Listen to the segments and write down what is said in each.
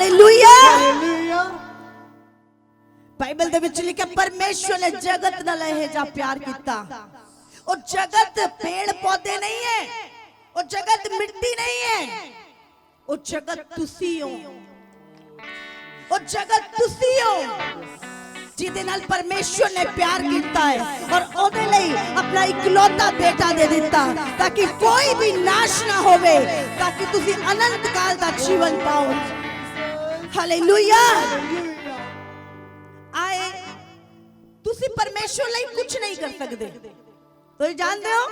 Hallelujah. Bible ਦੇ ਵਿੱਚ ਲਿਖਿਆ ਪਰਮੇਸ਼ਵਰ ਨੇ ਜਗਤ ਨਾਲ ਇਹ ਜਿਹਾ ਪਿਆਰ ਕੀਤਾ। ਉਹ ਜਗਤ पेड़ पौधे नहीं है, वो जगत मिट्टी नहीं है, वो जगत तुसी हो, वो जगत तुसी हो जिहदे नाल परमेश्वर ने प्यार किया है और ओदे लई अपना इकलौता बेटा दे दिता ताकि कोई भी नाश ना होवे, ताकि तुसी अनंत काल दा जीवन पाओ। हालेलुया। आए तुसी परमेश्वर लई कुछ नहीं कर सकते। तुसीं जानदे हो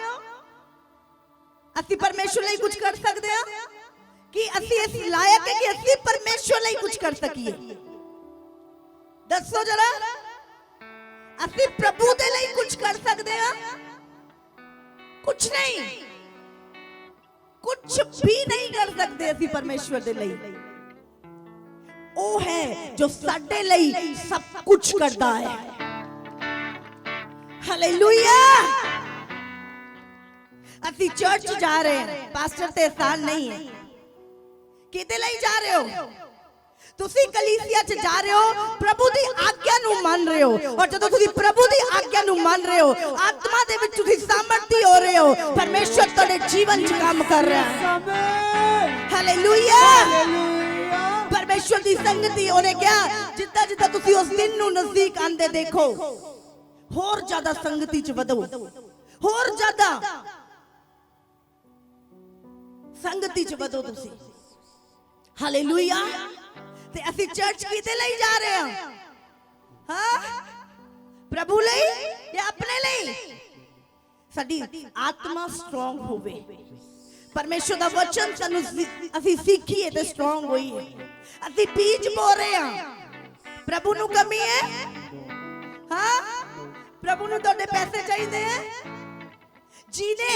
ਅਸੀਂ परमेश्वर ਲਈ कुछ कर सकते हैं कि ਅਸੀਂ ਇਸ ਲਾਇਕ ਹੈ ਕਿ ਅਸੀਂ परमेश्वर ਲਈ कुछ कर ਸਕੀਏ? ਦੱਸੋ ਜਰਾ। ਅਸੀਂ प्रभु ਦੇ ਲਈ कुछ कर सकते हैं? कुछ नहीं, कुछ भी नहीं कर सकते ਅਸੀਂ परमेश्वर ਦੇ ਲਈ। ਉਹ ਹੈ ਜੋ ਸਾਡੇ ਲਈ ਸਭ ਕੁਝ ਕਰਦਾ ਹੈ। ਹਾਲੇਲੂਇਆ। ਅਸੀਂ चर्च जा रहे हैं, पास्टर ते एहसान नहीं है। किदे ਲਈ जा रहे हो? ਤੁਸੀਂ ਕਲੀਸਿया ਚ ਜਾ ਰਹੇ ਹੋ, ਪ੍ਰਭੂ ਦੀ ਆਗਿਆ ਨੂੰ ਮੰਨ ਰਹੇ ਹੋ। ਔਰ ਜਦੋਂ ਤੁਸੀਂ ਪ੍ਰਭੂ ਦੀ ਆਗਿਆ ਨੂੰ ਮੰਨ ਰਹੇ ਹੋ, ਆਤਮਾ ਦੇ ਵਿੱਚ ਤੁਸੀਂ ਸਾਮਰਥੀ ਹੋ ਰਹੇ ਹੋ, ਪਰਮੇਸ਼ਰ ਤੁਹਾਡੇ ਜੀਵਨ ਚ ਕੰਮ ਕਰ ਰਿਹਾ ਹੈ। ਹਾਲੇਲੂਇਆ। ਪਰਮੇਸ਼ਰ ਦੀ ਸੰਗਤੀ, ਉਹਨੇ ਕਿਹਾ ਜਿੱਦਾਂ ਜਿੱਦਾਂ ਤੁਸੀਂ ਉਸ ਦਿਨ ਨੂੰ ਨਜ਼ਦੀਕ ਆਂਦੇ ਦੇਖੋ, ਹੋਰ ਜ਼ਿਆਦਾ ਸੰਗਤੀ ਚ ਵਧੋ, ਹੋਰ ਜ਼ਿਆਦਾ संगति च वधो तुसी। हालेलुया। ते असी चर्च किदे लई जा रहे हैं? हां, प्रभु लई या अपने लई? साडी आत्मा स्ट्रांग होवे, परमेश्वर दा वचन सानू असी सीखीए ते स्ट्रांग होईए। असी बीज बो रहे हैं, प्रभु नु कमी है? हां, प्रभु नु तोड़े पैसे चाहिए हैं? जीने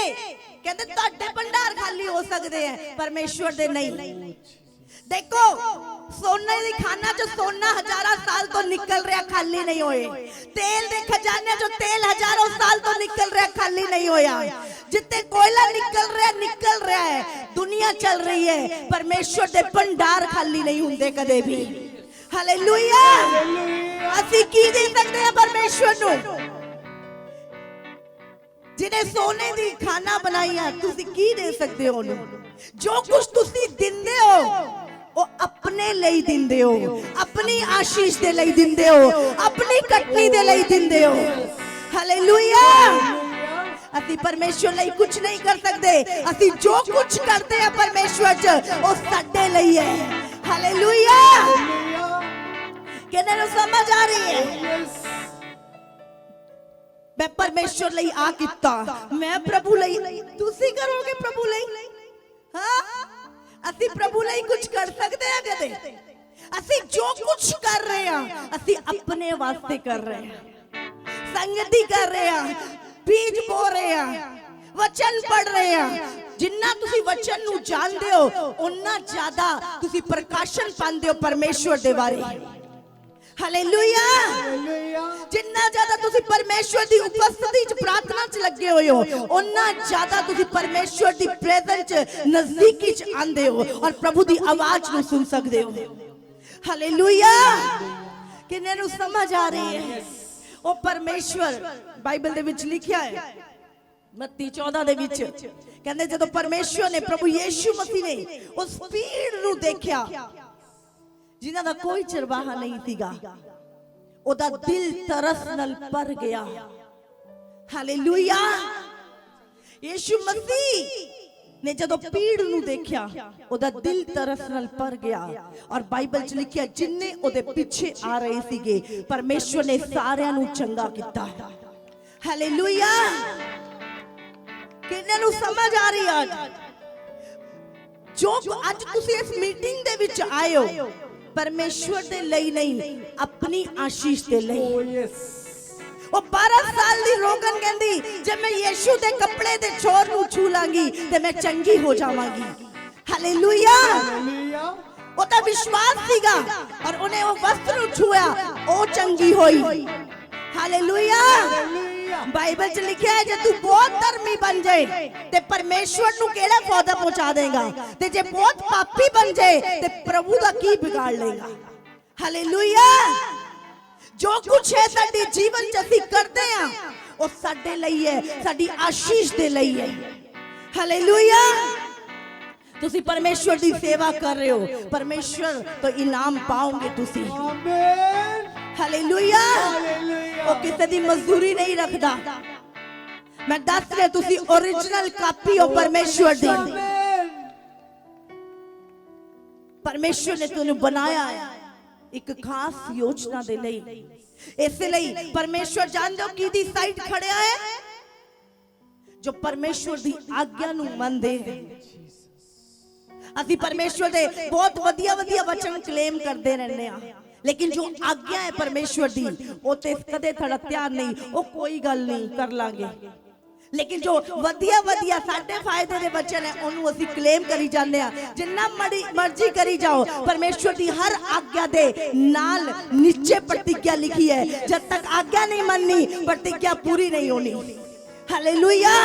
कहते ਤੁਹਾਡੇ ਭੰਡਾਰ ਖਾਲੀ ਹੋ ਸਕਦੇ ਹੈ, ਪਰਮੇਸ਼ਵਰ ਦੇ ਨਹੀਂ। देखो सोने दी खाना जो सोना हजारों साल तो निकल रहा, खाली नहीं होए। तेल दे खजाने जो तेल हजारों साल तो निकल रहा, खाली नहीं होया। जितने कोयला निकल रहा है, दुनिया चल रही है, परमेश्वर दे भंडार खाली नहीं होंगे कदे भी। हालेलुया। असी की दे सकते हैं परमेश्वर नु? जिन्हें सोने दी खाना बनाई है, तुसी की दे सकते हो? जो कुछ तुसी दिंदे हो वो अपने लिए दिंदे हो, अपनी आशीष दे लिए दिंदे हो, अपनी कटनी दे लिए दिंदे हो। हालेलुया। असी परमेश्वर लिए कुछ नहीं कर सकते। असी जो कुछ करते हैं परमेश्वर च वो साडे लिए है। हालेलुया। किन्ने नु समझ आ रही है? मैं परमेश्वर ਲਈ ਆ ਕੀਤਾ, मैं प्रभु ਲਈ, ਤੁਸੀਂ ਕਰੋਗੇ प्रभु ਲਈ? हाँ, ਅਸੀਂ प्रभु ਲਈ कुछ कर सकते हैं कदे? ਅਸੀਂ जो कुछ कर रहे हैं ਅਸੀਂ अपने वास्ते कर रहे हैं, संगति कर रहे हैं, बीज बो रहे हैं, वचन पढ़ रहे हैं। जिन्ना तुसी वचन नु जानदे हो उन्ना ज्यादा तुसी प्रकाशन पांदे हो परमेश्वर दे बारे। हालेलुया। जिन्ना ज्यादा तुसी परमेश्वर दी उपस्थिति च प्रार्थना च लगे हुए हो, उन्ना ज्यादा तुसी परमेश्वर दी प्रेजेंस च नजदीकी च आंदे हो और प्रभु दी आवाज नु सुन सकदे हो। हालेलुया। किन्ने नु समझ आ रही है? ओ परमेश्वर बाइबल दे विच लिखिया है मत्ती 14 दे विच, कहंदे जदों परमेश्वर ने प्रभु यीशु मसीह ने उस भीड़ नु देखिया जिन्हां दा कोई चरवाहा नहीं सीगा, ओदा दिल तरस नाल भर गया। हालेलुया। यीशु मसीह ने जदों भीड़ नु देखिया ओदा दिल तरस नाल भर गया और बाइबल च लिखिया जिन्ने ओदे पीछे आ रहे सीगे परमेश्वर ने सारियां नु चंगा कीता। हालेलुया। किन्ने नु समझ आ रही है? जो आज तुसी इस मीटिंग दे विच आए हो परमेश्वर दे ਲਈ नहीं, अपनी आशीष दे ਲਈ। वो 12 साल दी रोगन कहंदी जब मैं यीशु दे कपड़े दे छोर नु छू लांगी ते मैं चंगी हो जावांगी। हालेलुया। ओदा विश्वास सीगा और उन्हें वो वस्त्र नु छुआ, ओ चंगी होई। हालेलुया। ਬਾਈਬਲ 'ਚ ਲਿਖਿਆ ਹੈ ਜੇ ਤੂੰ ਬਹੁਤ ਧਰਮੀ ਬਣ ਜਾਏ ਤੇ ਪਰਮੇਸ਼ਵਰ ਨੂੰ ਕਿਹੜਾ ਫਾਇਦਾ ਪਹੁੰਚਾ ਦੇਗਾ, ਤੇ ਜੇ ਬਹੁਤ ਪਾਪੀ ਬਣ ਜਾਏ ਤੇ ਪ੍ਰਭੂ ਦਾ ਕੀ ਵਿਗਾੜ ਲੇਗਾ। ਹਾਲੇਲੂਇਆ। ਜੋ ਕੁਛ ਹੈ ਸਾਡੇ ਜੀਵਨ 'ਚ ਅਸੀਂ ਕਰਦੇ ਆ ਉਹ ਸਾਡੇ ਲਈ ਹੈ, ਸਾਡੀ ਆਸ਼ੀਸ਼ ਦੇ ਲਈ ਹੈ। ਹਾਲੇਲੂਇਆ। ਤੁਸੀਂ ਪਰਮੇਸ਼ਵਰ ਦੀ ਸੇਵਾ ਕਰ ਰਹੇ ਹੋ, ਪਰਮੇਸ਼ਵਰ ਤੋਂ ਇਨਾਮ ਪਾਓਗੇ ਤੁਸੀਂ। ਆਮੇਨ। ਹਾਲੇਲੂਇਆ। ਹਾਲੇਲੂਇਆ। ਉਹ ਕਿਸੇ ਦੀ ਮਜ਼ਦੂਰੀ ਨਹੀਂ ਰੱਖਦਾ। ਮੈਂ ਦੱਸ ਰਿਹਾ ਤੁਸੀਂ ओरिजिनल ਕਾਪੀ ਹੋ ਪਰਮੇਸ਼ਵਰ ਦੀ। ਆਮੇਨ। ਪਰਮੇਸ਼ਵਰ ਨੇ ਤੁਹਾਨੂੰ ਬਣਾਇਆ ਹੈ ਇੱਕ ਖਾਸ ਯੋਜਨਾ ਦੇ ਲਈ। ਇਸ ਲਈ ਪਰਮੇਸ਼ਵਰ ਜਾਣਦੇ ਹੋ ਕਿਹਦੀ ਸਾਈਡ ਖੜਿਆ ਹੈ? ਜੋ ਪਰਮੇਸ਼ਵਰ ਦੀ ਆਗਿਆ ਨੂੰ ਮੰਨਦੇ ਹੈ। ਅਸੀਂ ਪਰਮੇਸ਼ਵਰ ਦੇ ਬਹੁਤ ਵਧੀਆ ਵਧੀਆ ਵਚਨ ਕਲੇਮ ਕਰਦੇ ਰਹਿੰਦੇ ਆ, लेकिन जो आज्ञा है परमेश्वर दी वो ते कदे थोड़ा त्यार नहीं, वो कोई गल नहीं कर लांगे। लेकिन जो वधिया वधिया साडे फायदे दे वचन है ओनू असी क्लेम करी जाने आ। जिन्ना मर्जी करी जाओ, परमेश्वर दी हर आज्ञा दे नाल नीचे प्रतिज्ञा लिखी है, जब तक आज्ञा नहीं मननी प्रतिज्ञा पूरी नहीं होनी। हालेलुया।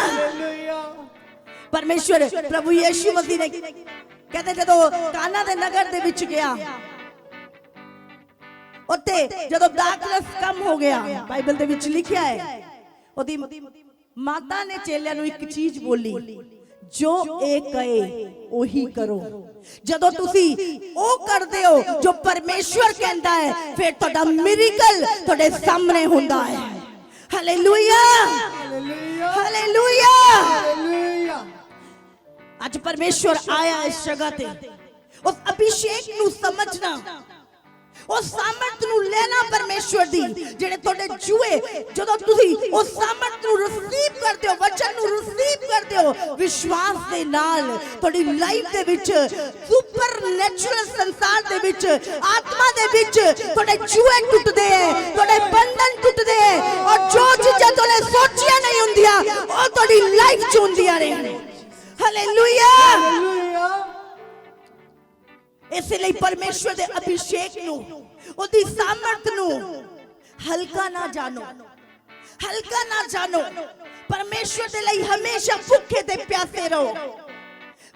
परमेश्वर प्रभु यीशु मसीह ने कहते जदों काना दे नगर दे विच गया, उत्ते जदों दाखरस कम हो गया, बाइबल दे विच लिखिया है ओदी माता ने चेलियां नूं एक चीज बोली, जो एक कहे ओही करो। जदों तुसी ओ करदे हो जो परमेश्वर कहंदा है, फिर तुहाडा मिरेकल तुहाडे सामने हुंदा है। हालेलुया। हालेलुया। आज परमेश्वर आया इस जगह ते, उस अभिषेक नूं समझना, उस सामर्थ नूं लेना परमेश्वर दी, जेड़े तुहाडे जूए जदों तुसी उस सामर्थ नूं रिसीव करदे हो, वचन नूं रिसीव करदे हो विश्वास दे नाल, तुहाडी life they which super natural संसार दे विच आत्मा दे विच तुहाडे जूए टुटदे हैं, तुहाडे बंधन टुटदे हैं, और जो चीज़ां तुहाडे सोचियां नहीं हुंदियां ओ तुहाडी लाइफ च हुंदियां ने। हालेलुया। इसलिए परमेश्वर दे अभिषेक नूं, ओदी सामर्थ नूं हल्का ना जानो, हल्का ना जानो। परमेश्वर दे लई हमेशा भुखे ते प्यासे रहो।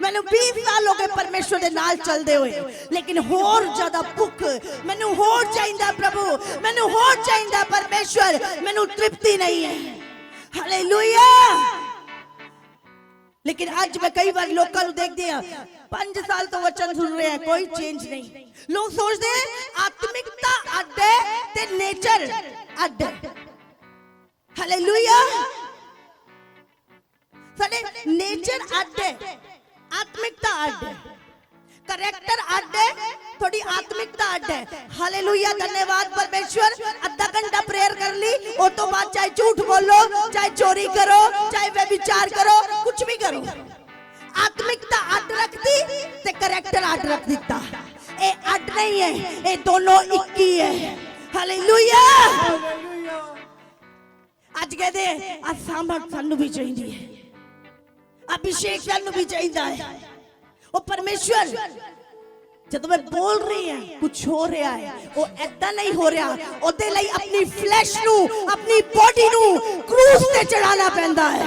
मैनू 20 साल हो गए परमेश्वर दे नाल चलदे होए, लेकिन होर ज्यादा भुख मैनू होर चाहिदा प्रभु, मैनू होर चाहिदा परमेश्वर, मैनू तृप्ति नहीं है। हालेलुया। लेकिन आज मैं कई बार लोगों को देखते हैं 5 साल तो वचन सुन रहे हैं, कोई चेंज नहीं। लोग सोचते हैं आत्मिकता अड्ड है ते नेचर अड्ड है। हालेलुया। साडे नेचर अड्ड है, आत्मिकता अड्ड है, करैक्टर अड्ड है, थोड़ी आत्मिकता अड्ड है। हालेलुया। धन्यवाद परमेश्वर। आधा घंटा प्रेयर कर ली, और तो बाद चाहे झूठ बोलो, चाहे चोरी करो, चाहे व्यभिचार करो, कुछ भी करो, आत्मिकता अड्ड रखती ते करैक्टर अड्ड रख दिता। ए अड्ड नहीं है, ए दोनों एक ही है। हालेलुया। आज कहते सामर्थ सानू भी चाहिए, अभिषेक सानू भी चाहिए है। वो परमेश्वर जब मैं बोल रही है कुछ हो रहा है, वो ऐसा नहीं हो रहा, ओदे लई अपनी फ्लैश नू, अपनी बॉडी नू क्रूस ते चढ़ाना पैंदा है।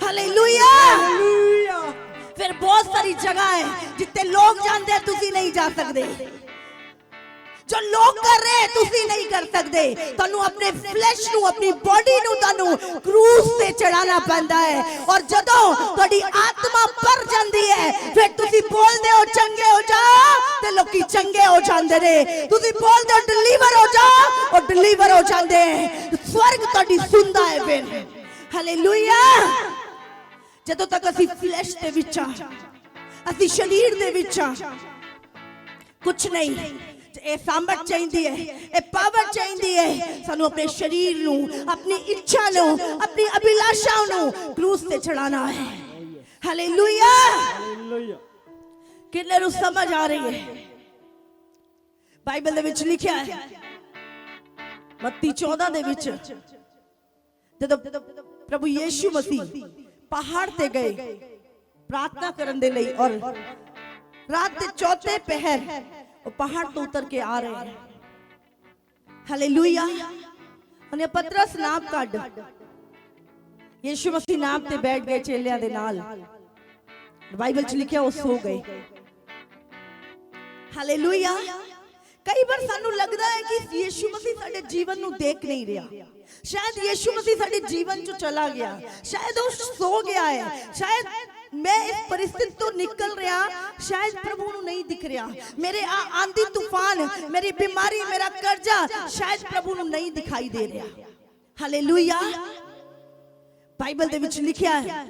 हालेलुया। फिर बहुत सारी जगह है जिथे लोग जानते हैं तुसी नहीं जा सकते, जो लोग कर रहे हैं तुसी नहीं कर सकते। तानू अपने फ्लैश नू, अपनी बॉडी नू तानू क्रूस ते चढ़ाना पैंदा है। और जदों तुहाडी आत्मा भर जांदी है, फिर तुसी बोलदे हो चंगे हो जाओ ते लोकी चंगे हो जांदे ने, तुसी बोलदे हो डिलीवर हो जाओ और डिलीवर हो जांदे हैं। स्वर्ग तुहाडी सुनदा है फिर। हालेलुया। जदों तक असी फ्लैश दे विच आ, असी शरीर दे विच आ, कुछ नहीं। ए सामर्थ चाहिए है, ए पावर चाहिए है। सानू अपने शरीर नू, अपनी इच्छा नू, अपनी अभिलाषाओं नू क्रूस ते चढ़ाना है। हालेलुया। कितने नू समझ आ रही है? बाइबल दे विच लिखिया है मत्ती 14 दे विच, जब प्रभु यीशु मसीह पहाड़ ते गए प्रार्थना करन दे लई, और रात के चौथे पहर वो पहाड़ तो उतर के आ रहे हैं। हालेलुया। पतरस नाप काट ਯੀਸ਼ੂ ਮਸੀਹ ਨਾਮ ਤੇ ਬੈਠ ਗਏ ਚੇਲਿਆਂ ਦੇ ਨਾਲ। ਬਾਈਬਲ 'ਚ ਲਿਖਿਆ ਉਹ ਸੋ ਗਏ। ਹਾਲੇਲੂਇਆ। ਕਈ ਵਾਰ ਸਾਨੂੰ ਲੱਗਦਾ ਹੈ ਕਿ ਯੀਸ਼ੂ ਮਸੀਹ ਸਾਡੇ ਜੀਵਨ ਨੂੰ ਦੇਖ ਨਹੀਂ ਰਿਹਾ, ਸ਼ਾਇਦ ਯੀਸ਼ੂ ਮਸੀਹ ਸਾਡੇ ਜੀਵਨ 'ਚੋਂ ਚਲਾ ਗਿਆ, ਸ਼ਾਇਦ ਉਹ ਸੋ ਗਿਆ ਹੈ, ਸ਼ਾਇਦ मैं इस परिस्थिति तो निकल रहा, शायद प्रभु नु नहीं दिख रहा, मेरे आंधी तूफान, मेरी बीमारी, मेरा कर्जा शायद प्रभु नु नहीं दिखाई दे रहा। हालेलुया। बाइबल दे विच लिखिया है,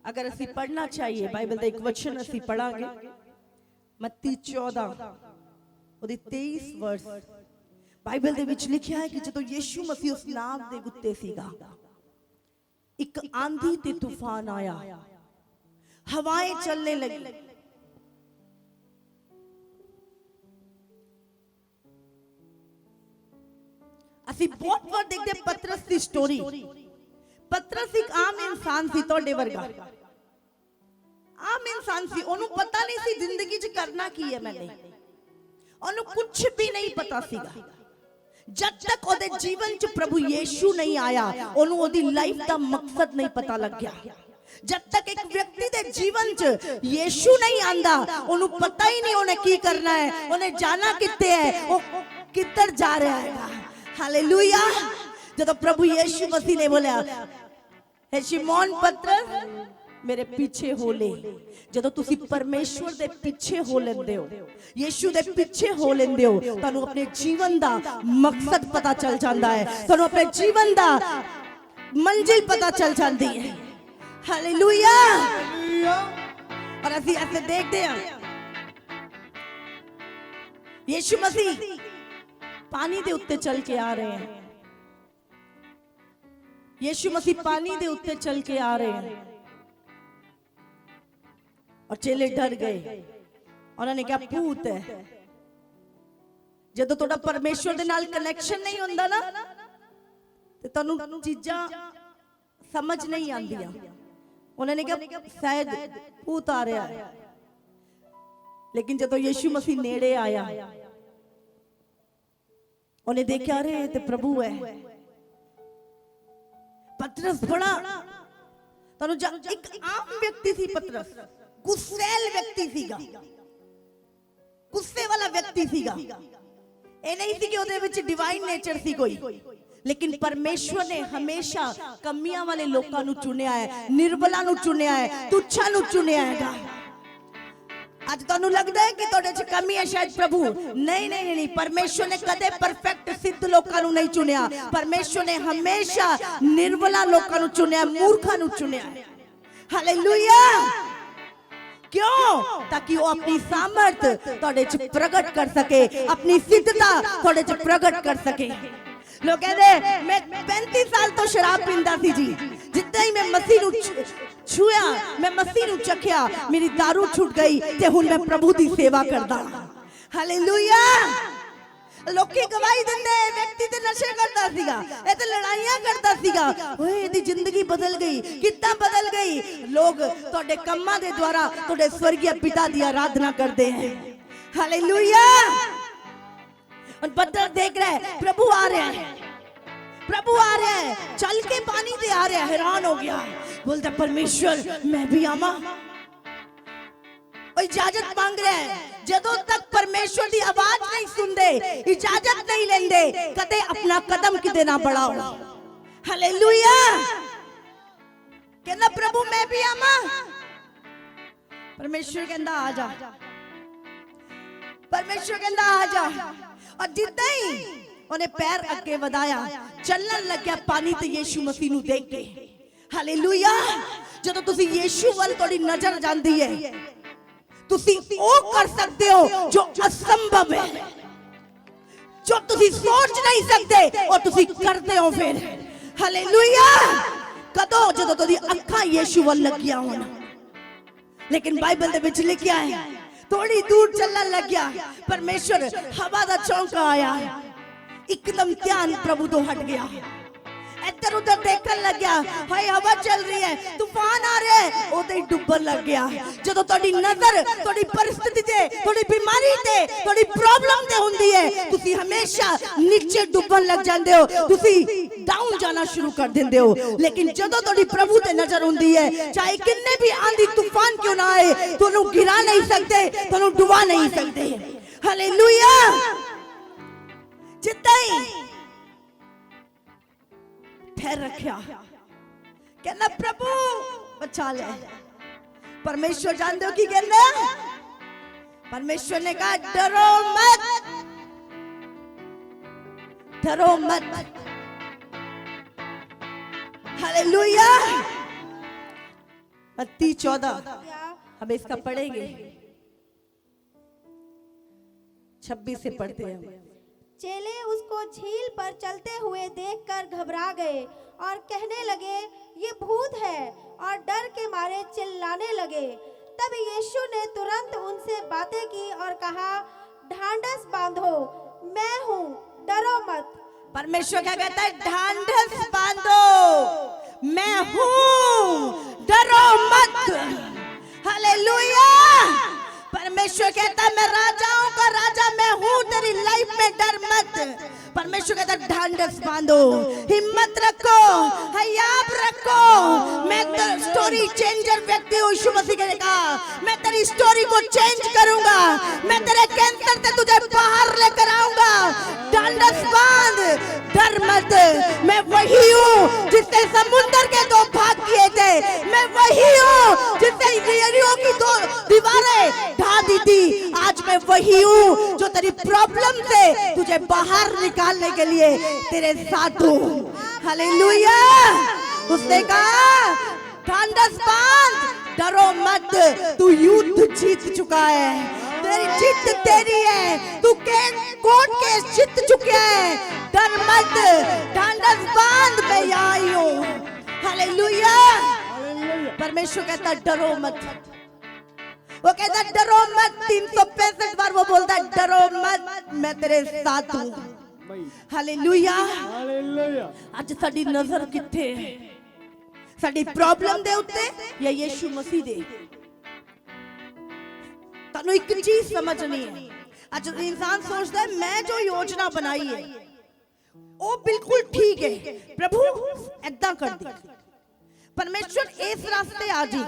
अगर असी पढ़ना चाहिए बाइबल का एक वचन असी पढ़ांगे, मत्ती 14 ਉਹਦੀ 23 वर्स बाइबल ਦੇ ਵਿੱਚ ਲਿਖਿਆ ਹੈ ਕਿ ਜਦੋਂ ਯੀਸ਼ੂ ਮਸੀਹ ਉਸ ਨਾਵ ਦੇ ਉੱਤੇ ਸੀਗਾ, ਇੱਕ ਆਂधी ਤੇ ਤੂਫਾਨ ਆਇਆ, ਹਵਾएं ਚੱਲਣੇ ਲੱਗੀ। ਅਸੀਂ ਬਹੁਤ ਵਾਰ ਦੇਖਦੇ ਪਤਰਸ ਦੀ ਸਟੋਰੀ। ਪਤਰਸ ਇੱਕ ਆਮ ਇਨਸਾਨ ਸੀ, ਤੁਹਾਡੇ ਵਰਗਾ ਆਮ ਇਨਸਾਨ ਸੀ। ਉਹਨੂੰ ਪਤਾ ਨਹੀਂ ਸੀ ਜ਼ਿੰਦਗੀ 'ਚ ਕਰਨਾ ਕੀ ਹੈ। ਮੈਨੇ ਉਹਨੂੰ ਕੁਝ ਵੀ ਨਹੀਂ ਪਤਾ ਸੀਗਾ। जब तक ਉਹਦੇ ਜੀਵਨ 'ਚ ਪ੍ਰਭੂ ਯੀਸ਼ੂ ਨਹੀਂ ਆਇਆ, ਉਹਨੂੰ ਉਹਦੀ ਲਾਈਫ ਦਾ ਮਕਸਦ ਨਹੀਂ ਪਤਾ ਲੱਗਿਆ। जब तक एक व्यक्ति ਦੇ ਜੀਵਨ 'ਚ ਯੀਸ਼ੂ ਨਹੀਂ ਆਂਦਾ, ਉਹਨੂੰ ਪਤਾ ਹੀ ਨਹੀਂ ਉਹਨੇ ਕੀ ਕਰਨਾ ਹੈ, ਉਹਨੇ ਜਾਣਾ ਕਿੱਥੇ ਹੈ, ਉਹ ਕਿੱਧਰ ਜਾ ਰਿਹਾ ਹੈ। ਹਾਲੇਲੂਇਆ। ਜਦੋਂ ਪ੍ਰਭੂ ਯੀਸ਼ੂ ਮਸੀਹ ਨੇ ਬੋਲਿਆ, ਹੈ ਸ਼ਿਮੋਨ ਪਤਰਸ मेरे पीछे हो ले, ਜਦੋਂ ਤੁਸੀਂ ਪਰਮੇਸ਼ਵਰ ਦੇ ਪਿੱਛੇ ਹੋ ਲੈਂਦੇ ਹੋ, ਯੀਸ਼ੂ ਦੇ ਪਿੱਛੇ ਹੋ ਲੈਂਦੇ ਹੋ, ਤੁਹਾਨੂੰ ਆਪਣੇ ਜੀਵਨ ਦਾ ਮਕਸਦ ਪਤਾ ਚੱਲ ਜਾਂਦਾ ਹੈ, ਤੁਹਾਨੂੰ ਆਪਣੇ ਜੀਵਨ ਦਾ ਮੰਜ਼ਿਲ ਪਤਾ ਚੱਲ ਜਾਂਦੀ ਹੈ। ਹਾਲੇਲੂਇਆ। और ਅਸੀਂ ऐसे देखते हैं यीशु मसीह पानी ਦੇ ਉੱਤੇ ਚੱਲ ਕੇ ਆ ਰਹੇ हैं, यीशु मसीह पानी ਦੇ ਉੱਤੇ ਚੱਲ ਕੇ ਆ ਰਹੇ हैं और चेले डर गए। उन्होंने कहा भूत है। जदों तुहाडा परमेश्वर दे नाल कनेक्शन नहीं हुंदा ना, ते तुहानू चीज़ां समझ नहीं आंदियां। उन्होंने कहा शायद भूत आ रहा है, लेकिन जदों यीशु मसीह नेड़े आया, उन्हें देखा अरे ये ते प्रभु है। पतरस बड़ा एक आम व्यक्ति थी, पतरस गुस्सैल व्यक्ति सीगा, गुस्से वाला व्यक्ति सीगा। ये नहीं सी कि ਉਹਦੇ ਵਿੱਚ डिवाइन नेचर सी कोई, लेकिन परमेश्वर ने हमेशा कमियां वाले लोगों ਨੂੰ चुनिया है, निर्बला ਨੂੰ चुनिया है, तुच्छा ਨੂੰ चुनिया है। ਅੱਜ ਤੁਹਾਨੂੰ ਲੱਗਦਾ ਹੈ ਕਿ ਤੁਹਾਡੇ 'ਚ ਕਮੀ ਹੈ, शायद प्रभु नहीं नहीं नहीं, परमेश्वर ने कदे परफेक्ट सिद्ध लोगों ਨੂੰ नहीं चुनिया। परमेश्वर ने हमेशा निर्बला लोगों ਨੂੰ चुनिया, मूर्खा ਨੂੰ चुनिया। हालेलुया। क्यों? ताकि वो अपनी सामर्थ तोड़े च प्रकट कर सके, अपनी सिद्धता तोड़े च प्रकट कर सके। लोग कहते मैं 35 साल तो शराब पींदा सी जी, जितना ही मैं मसीह नु छुया, मैं मसीह नु चखिया, मेरी दारू छूट गई ते हुन मैं प्रभु दी सेवा करदा। हालेलुया। लोकी गवाही दिंदे व्यक्ति ते नशे करदा सीगा, ए ते लड़ाइयां करदा सीगा, ओए इहदी जिंदगी बदल गई। कितना बदल गई? लोग तोड़े कम्मां दे द्वारा तोड़े स्वर्गीय पिता दी आराधना करते हैं। हालेलुया। और पत्थर देख रहा है प्रभु आ रहा है, प्रभु आ रहा है, चल के पानी से आ रहा है। हैरान हो गया, बोलता परमेश्वर मैं भी आवा। इजाजत मांग रहे हैं। जदों तक परमेश्वर की आवाज नहीं सुनते, इजाजत नहीं लेंदे, कदे अपना कदम किते ना बढ़ाओ। हालेलुया। कहना प्रभु मैं भी आवा। परमेश्वर कहंदा आ जा, परमेश्वर कहंदा आ जा। और जिद्दां ही उन्हें पैर अगे वधाया, चलन लग्या पानी ते यीशु मसीह नूं देख के। हालेलुया। जदों तुसीं यीशु वल तुहाडी नजर जांदी है, तुसी ओ कर सकते हो जो असंभव है, जो तुसी सोच नहीं सकते और तुसी करते हो फिर। हालेलुया। कदों जदों तुहाडी अखां यीशु वल लगियां होण। लेकिन बाइबल दे विच लिखिया है थोड़ी दूर चलने लग्या, परमेश्वर हवा दा झोंका आया, एकदम ध्यान प्रभु तो हट गया। ਇੱਧਰ ਉੱਧਰ ਦੇਖਣ ਲੱਗਿਆ, ਹਾਏ ਹਵਾ ਚੱਲ ਰਹੀ ਹੈ, ਤੂਫਾਨ ਆ ਰਿਹਾ ਹੈ, ਉਹਦੇ ਹੀ ਡੁੱਬਣ ਲੱਗ ਗਿਆ। ਜਦੋਂ ਤੁਹਾਡੀ ਨਜ਼ਰ ਤੁਹਾਡੀ परिस्थिति ते, थोड़ी बीमारी ते, थोड़ी प्रॉब्लम ते हुंदी है, तुसी हमेशा नीचे डुबन लग जांदे हो, तुसी डाउन जाना शुरू कर देंदे हो। लेकिन जदों थोड़ी प्रभु ते नजर हुंदी है, चाहे कितने भी आंधी तूफान क्यों ना आए, तुहानू गिरा नहीं सकते, तुहानू डुबा नहीं सकते। हालेलुया। जिद्दां ही ठहर रखिया, कहना प्रभु बचा ले। परमेश्वर जानते हो की कहना, परमेश्वर ने कहा डरो मत, डरो मत। हालेलुया। मत्ती 14 हम इसका पढ़ेंगे, 26 से पढ़ते हैं। चेले उसको झील पर चलते हुए देखकर घबरा गए और कहने लगे ये भूत है, और डर के मारे चिल्लाने लगे। तब यीशु ने तुरंत उनसे बातें की और कहा ढांढस बांधो, मैं हूँ, डरो मत। परमेश्वर क्या कहता है? ढांढस बांधो, मैं हूँ, डरो मत। हालेलुया। परमेश्वर कहता है मैं राजाओं का राजा मैं हूँ, तेरी लाइफ में डर मत। परमेश्वर कहता है ढांढस बांधो, हिम्मत रखो, हयाब रखो। मैं तो स्टोरी चेंजर व्यक्ति हूँ। यीशु मसीह ने कहा मैं तेरी स्टोरी को चेंज करूंगा, मैं तेरे कैंसर से तुझे बाहर लेकर आऊंगा। ढांढस बांध, डर मत। मैं वही हूँ जिसने समुद्र के 2 भाग किए थे, मैं वही हूँ जिसने यरीहो की 2 दीवारें ढा दी थी। आज मैं वही हूँ जो तेरी प्रॉब्लम से तुझे बाहर निकालने के लिए तेरे साथ हूँ। हालेलुया। उसने कहा ढांढस बांध, डरो मत, तू युद्ध जीत चुका है, तेरी जीत तेरी है, तू कोर्ट केस जीत चुका है, डर मत, ढांढस बांध, मैं यहाँ आई हूँ। हालेलुया। परमेश्वर कहता डरो मत, वो कहता डरो मत। 365 बार वो बोलता डरो मत, मैं तेरे साथ हूँ। हालेलुया। हालेलुया। आज साडी नजर किथे है? साडी प्रॉब्लम दे उत्ते या यीशु मसीह दे? तानू एक चीज समझनी है। आज इंसान सोचता है मैं जो योजना बनाई है वो बिल्कुल ठीक है, प्रभु ऐदा कर दे, परमेश्वर इस रास्ते आ जी,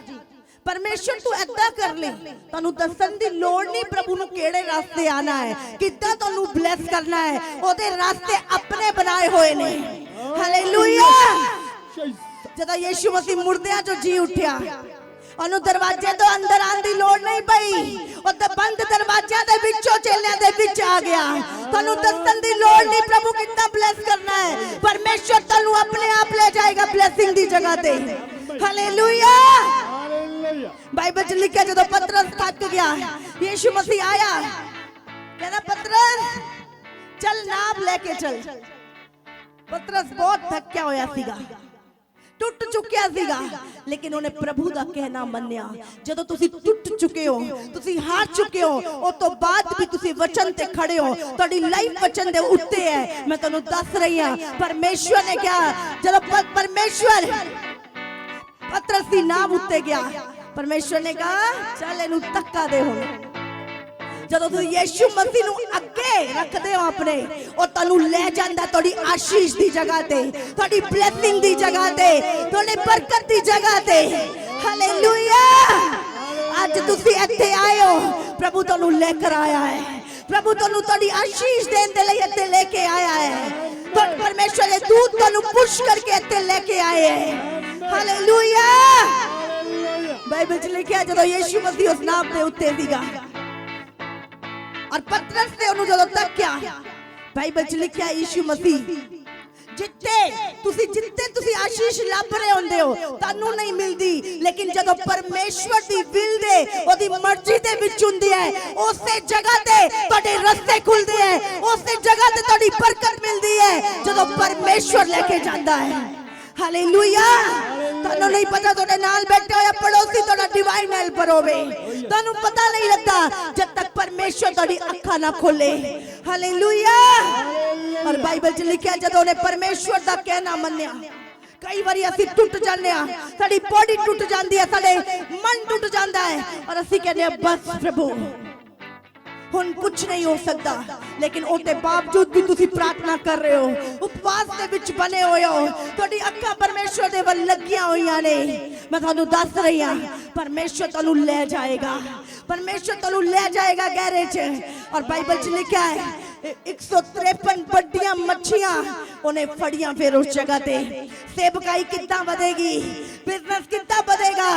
परमेश्वर तू ऐदा कर ले। तानू दसन दी लोड़ नहीं प्रभु नु केड़े रास्ते आना है, किद्दां तानू ब्लेस करना है, ओदे रास्ते अपने बनाए हुए ने। हालेलुया। जदा यीशु मसीह मुर्दियां जो जी उठ्या, ओनु दरवाजे तो अंदर आन दी लोड़ नहीं पई, ओ ते बंद दरवाजे दे विचों चेलियां दे विच आ गया। तानू दसन दी लोड़ नहीं प्रभु कितना ब्लेस करना है, परमेश्वर तानू अपने आप ले जाएगा ब्लेसिंग दी जगह ते। हालेलुया। बाइबल च लिखा जदों पतरस थक गया, यीशु मसीह आया, कहना पतरस चल नाव लेके चल। पतरस बहुत थक्या होया सीगा, टुट चुकिया सीगा, लेकिन उन्हें प्रभु दा कहना मन्निया। जदों तुसी टुट चुके हो, तुसी हार चुके हो, उस तो बाद भी तुसी वचन ते खड़े हो, तुहाडी लाइफ वचन दे उत्ते है। मैं तुहानू दस रही हां, परमेश्वर ने कहा जदों परमेश्वर पतरस दी नाव उत्ते गया, परमेश्वर ने कहा चल इनू धक्का दे हुण। जदों तुसीं यीशु मसीह नू अगे रखदे हो अपने, ओ तानू ले जांदा तुहाडी आशीष दी जगह ते, तुहाडी ब्लेसिंग दी जगह ते, तुहाडी बरकत दी जगह ते। हालेलुया। आज तुसीं इत्थे आए हो, प्रभु तुहानू लेकर आया है, प्रभु तुहानू तुहाडी आशीष देण दे लई इत्थे लेके आया है। तो परमेश्वर दे दूत तुहानू पुश करके इत्थे लेके आए हैं। हालेलुया। बाइबल च लिखिया जदों यीशु मसीह उस नाव दे उत्ते सीगा और पतरस ने उन्हें जदों तक्या, बाइबल च लिखिया यीशु मसीह जित्ते तुसी आशीष लभ रहे होंदे हो तानू नहीं मिलदी, लेकिन जदों परमेश्वर दी विल दे ओदी मर्जी दे विच हुंदी है, उसे जगह ते तुहाडे रस्ते खुलदे हैं, उसे जगह ते तुहाडी बरकत मिलदी है जदों परमेश्वर लेके जांदा है। हालेलुया। तानू नहीं पता तुहाडे नाल बैठे होया पड़ोसी तुहाडा डिवाइन हेल्पर होवे, तानू पता नहीं लगता जब तक परमेश्वर तुहाडी अखां ना खोले। हालेलुया। और बाइबल च लिखिਆ ਜਦੋਂ ਨੇ ਪਰਮੇਸ਼ਵਰ ਦਾ ਕਹਿਣਾ ਮੰਨਿਆ कई बारी ਅਸੀਂ ਟੁੱਟ ਜਾਂਦੇ ਆ ਸਾਡੀ ਬੋਡੀ ਟੁੱਟ ਜਾਂਦੀ ਹੈ ਸਾਡੇ ਮਨ ਟੁੱਟ ਜਾਂਦਾ ਹੈ और ਅਸੀਂ ਕਹਿੰਦੇ ਆ ਬਸ ਪ੍ਰਭੂ ਹੁਣ ਕੁਝ ਨਹੀਂ ਹੋ ਸਕਦਾ लेकिन ਉਹਦੇ ਬਾਵਜੂਦ ਵੀ ਤੁਸੀਂ ਪ੍ਰਾਰਥਨਾ ਕਰ ਰਹੇ ਹੋ ਉਪਵਾਸ ਦੇ ਵਿੱਚ ਬਣੇ ਹੋਏ ਹੋ ਤੁਹਾਡੀ ਅੱਖਾਂ ਪਰਮੇਸ਼ਵਰ ਦੇ ਵੱਲ ਲੱਗੀਆਂ ਹੋਈਆਂ ਨੇ ਮੈਂ ਤੁਹਾਨੂੰ ਦੱਸ ਰਹੀ ਹਾਂ ਪਰਮੇਸ਼ਵਰ ਤੁਹਾਨੂੰ ਲੈ ਜਾਏਗਾ परमेश्वर तनु ले जाएगा गहरे च और बाइबल च लिखा है 153 बड़ियां मच्छियां उन्हें फड़ियां फिर उस जगह ते सेवकाई कितना बढ़ेगी बिजनेस कितना बढ़ेगा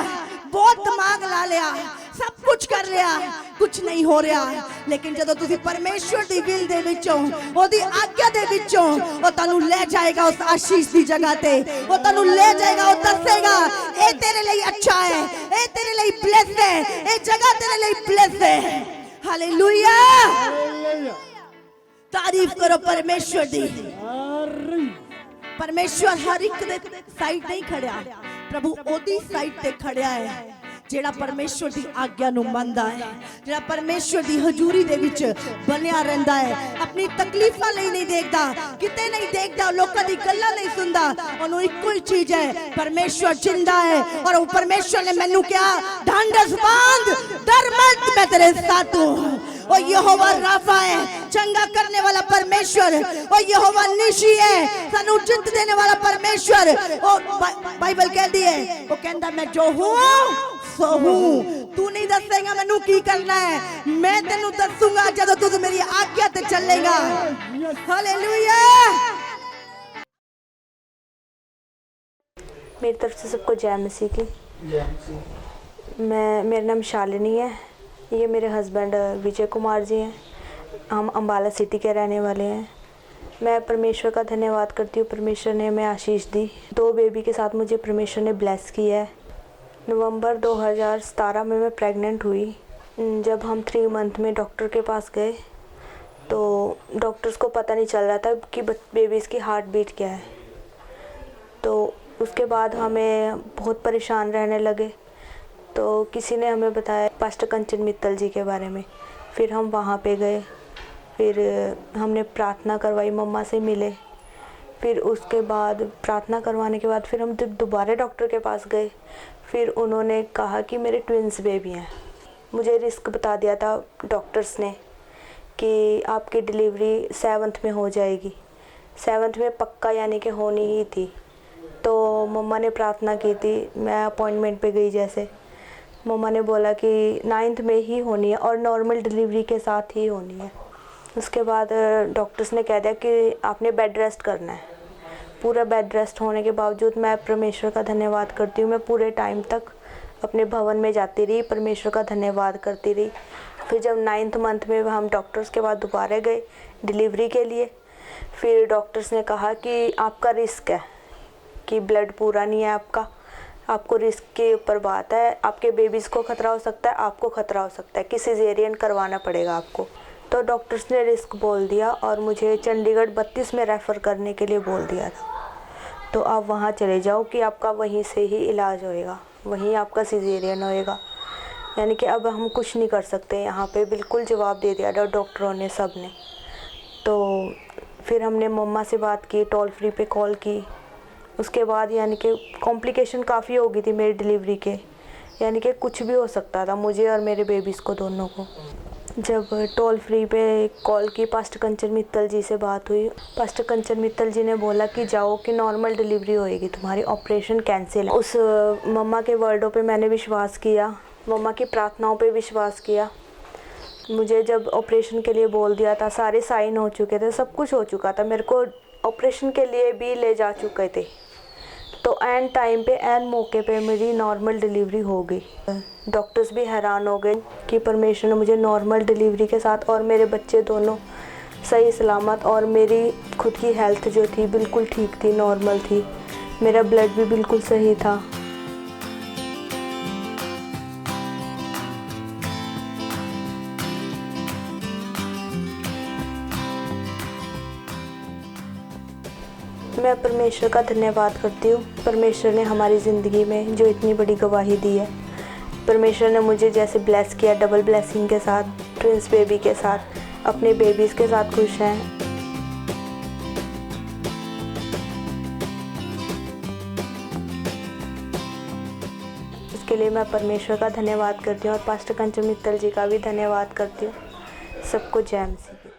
बहुत दिमाग ला लिया सब कुछ कर लिया कुछ नहीं हो रहा लेकिन जदों तुसी परमेश्वर दी विल दे विचों ओदी आज्ञा दे विचों ओ तनु ले जाएगा उस आशीष दी जगह ते ओ तनु ले जाएगा ओ दसेगा ए तेरे लिए अच्छा है ए तेरे लिए ब्लेस है ए जगह तेरे लिए ब्लेस है हालेलुया तारीफ करो परमेश्वर दी परमेश्वर हर एक दे साइड नहीं खड़िया प्रभु ओदी साइड ते खड़िया है ਜਿਹੜਾ ਪਰਮੇਸ਼ਵਰ ਦੀ ਆਗਿਆ ਨੂੰ ਮੰਨਦਾ ਹੈ ਜਿਹੜਾ ਪਰਮੇਸ਼ਵਰ ਦੀ ਹਜ਼ੂਰੀ ਦੇ ਵਿੱਚ ਬਣਿਆ ਰਹਿੰਦਾ ਹੈ ਆਪਣੀ ਤਕਲੀਫਾਂ ਲਈ ਨਹੀਂ ਦੇਖਦਾ ਕਿਤੇ ਨਹੀਂ ਦੇਖਦਾ ਲੋਕਾਂ ਦੀ ਗੱਲਾਂ ਨਹੀਂ ਸੁਣਦਾ ਉਹਨੂੰ ਇੱਕੋ ਹੀ ਚੀਜ਼ ਹੈ ਪਰਮੇਸ਼ਵਰ ਜਿੰਦਾ ਹੈ ਔਰ ਉਹ ਪਰਮੇਸ਼ਵਰ ਨੇ ਮੈਨੂੰ ਕਿਹਾ ਢਾਂਢਸ ਬਾਂਧ ਡਰ ਮਤ ਮੈਂ ਤੇਰੇ ਸਾਥ ਹੂੰ ओ यहोवा राफा है चंगा करने वाला परमेश्वर ओ यहोवा निशी है सानू जित देने वाला परमेश्वर ओ बाइबल कहती है वो कहता मैं जो हूं सो हूं तू नहीं दसेगा मैनू की करना है मैं तेनू दसूंगा जब तू मेरी आज्ञा ते चलेगा हालेलुया मेरी तरफ से सबको जय मसीह की मेरा नाम शालिनी है ये मेरे हस्बैंड विजय कुमार जी हैं हम अम्बाला सिटी के रहने वाले हैं मैं परमेश्वर का धन्यवाद करती हूँ परमेश्वर ने हमें आशीष दी 2 बेबी के साथ मुझे परमेश्वर ने ब्लेस किया है नवंबर 2017 में मैं प्रेग्नेंट हुई जब हम 3 मंथ में डॉक्टर के पास गए तो डॉक्टर्स को पता नहीं चल रहा था कि बेबीज़ की हार्ट बीट क्या है तो उसके बाद हमें बहुत परेशान रहने लगे तो किसी ने हमें बताया पास्टर कंचन मित्तल जी के बारे में फिर हम वहाँ पे गए फिर हमने प्रार्थना करवाई मम्मा से मिले फिर उसके बाद प्रार्थना करवाने के बाद फिर हम दोबारा डॉक्टर के पास गए फिर उन्होंने कहा कि मेरे ट्विंस बेबी हैं मुझे रिस्क बता दिया था डॉक्टर्स ने कि आपकी डिलीवरी 7th में हो जाएगी 7th में पक्का यानी कि होनी ही थी तो मम्मा ने प्रार्थना की थी मैं अपॉइंटमेंट पे गई जैसे मम्मा ने बोला कि 9th में ही होनी है और नॉर्मल डिलीवरी के साथ ही होनी है उसके बाद डॉक्टर्स ने कह दिया कि आपने बेड रेस्ट करना है पूरा बेड रेस्ट होने के बावजूद मैं परमेश्वर का धन्यवाद करती हूँ मैं पूरे टाइम तक अपने भवन में जाती रही परमेश्वर का धन्यवाद करती रही फिर जब 9th मंथ में हम डॉक्टर्स के बाद दोबारा गए डिलीवरी के लिए फिर डॉक्टर्स ने कहा कि आपका रिस्क है कि ब्लड पूरा नहीं है आपको रिस्क के ऊपर बात है आपके बेबीज़ को ख़तरा हो सकता है आपको ख़तरा हो सकता है कि सिजेरियन करवाना पड़ेगा आपको तो डॉक्टर्स ने रिस्क बोल दिया और मुझे चंडीगढ़ 32 में रेफ़र करने के लिए बोल दिया था तो आप वहाँ चले जाओ कि आपका वहीं से ही इलाज होएगा वहीं आपका सिजेरियन होएगा यानी कि अब हम कुछ नहीं कर सकते यहाँ पे बिल्कुल जवाब दे दिया डॉक्टरों ने सब ने तो फिर हमने मम्मा से बात की टोल फ्री पे कॉल की उसके बाद यानी कि कॉम्प्लिकेशन काफ़ी हो गई थी मेरी डिलीवरी के यानी कि कुछ भी हो सकता था मुझे और मेरे बेबीज़ को दोनों को जब टोल फ्री पे कॉल की पास्टर कंचन मित्तल जी से बात हुई पास्टर कंचन मित्तल जी ने बोला कि जाओ कि नॉर्मल डिलीवरी होएगी तुम्हारी ऑपरेशन कैंसिल है उस मम्मा के वर्डों पे मैंने विश्वास किया मम्मा की प्रार्थनाओं पे विश्वास किया मुझे जब ऑपरेशन के लिए बोल दिया था सारे साइन हो चुके थे सब कुछ हो चुका था मेरे को ऑपरेशन के लिए भी ले जा चुके थे तो एन टाइम पे एन मौके पे मेरी नॉर्मल डिलीवरी हो गई डॉक्टर्स भी हैरान हो गए कि परमेश्वर ने मुझे नॉर्मल डिलीवरी के साथ और मेरे बच्चे दोनों सही सलामत और मेरी खुद की हेल्थ जो थी बिल्कुल ठीक थी नॉर्मल थी मेरा ब्लड भी बिल्कुल सही था मैं परमेश्वर का धन्यवाद करती हूँ परमेश्वर ने हमारी ज़िंदगी में जो इतनी बड़ी गवाही दी है परमेश्वर ने मुझे जैसे ब्लेस किया डबल ब्लेसिंग के साथ ट्विंस बेबी के साथ अपने बेबीज़ के साथ खुश हैं उसके लिए मैं परमेश्वर का धन्यवाद करती हूँ और पास्टर कंचन मित्तल जी का भी धन्यवाद करती हूँ। सबको जय मसीह।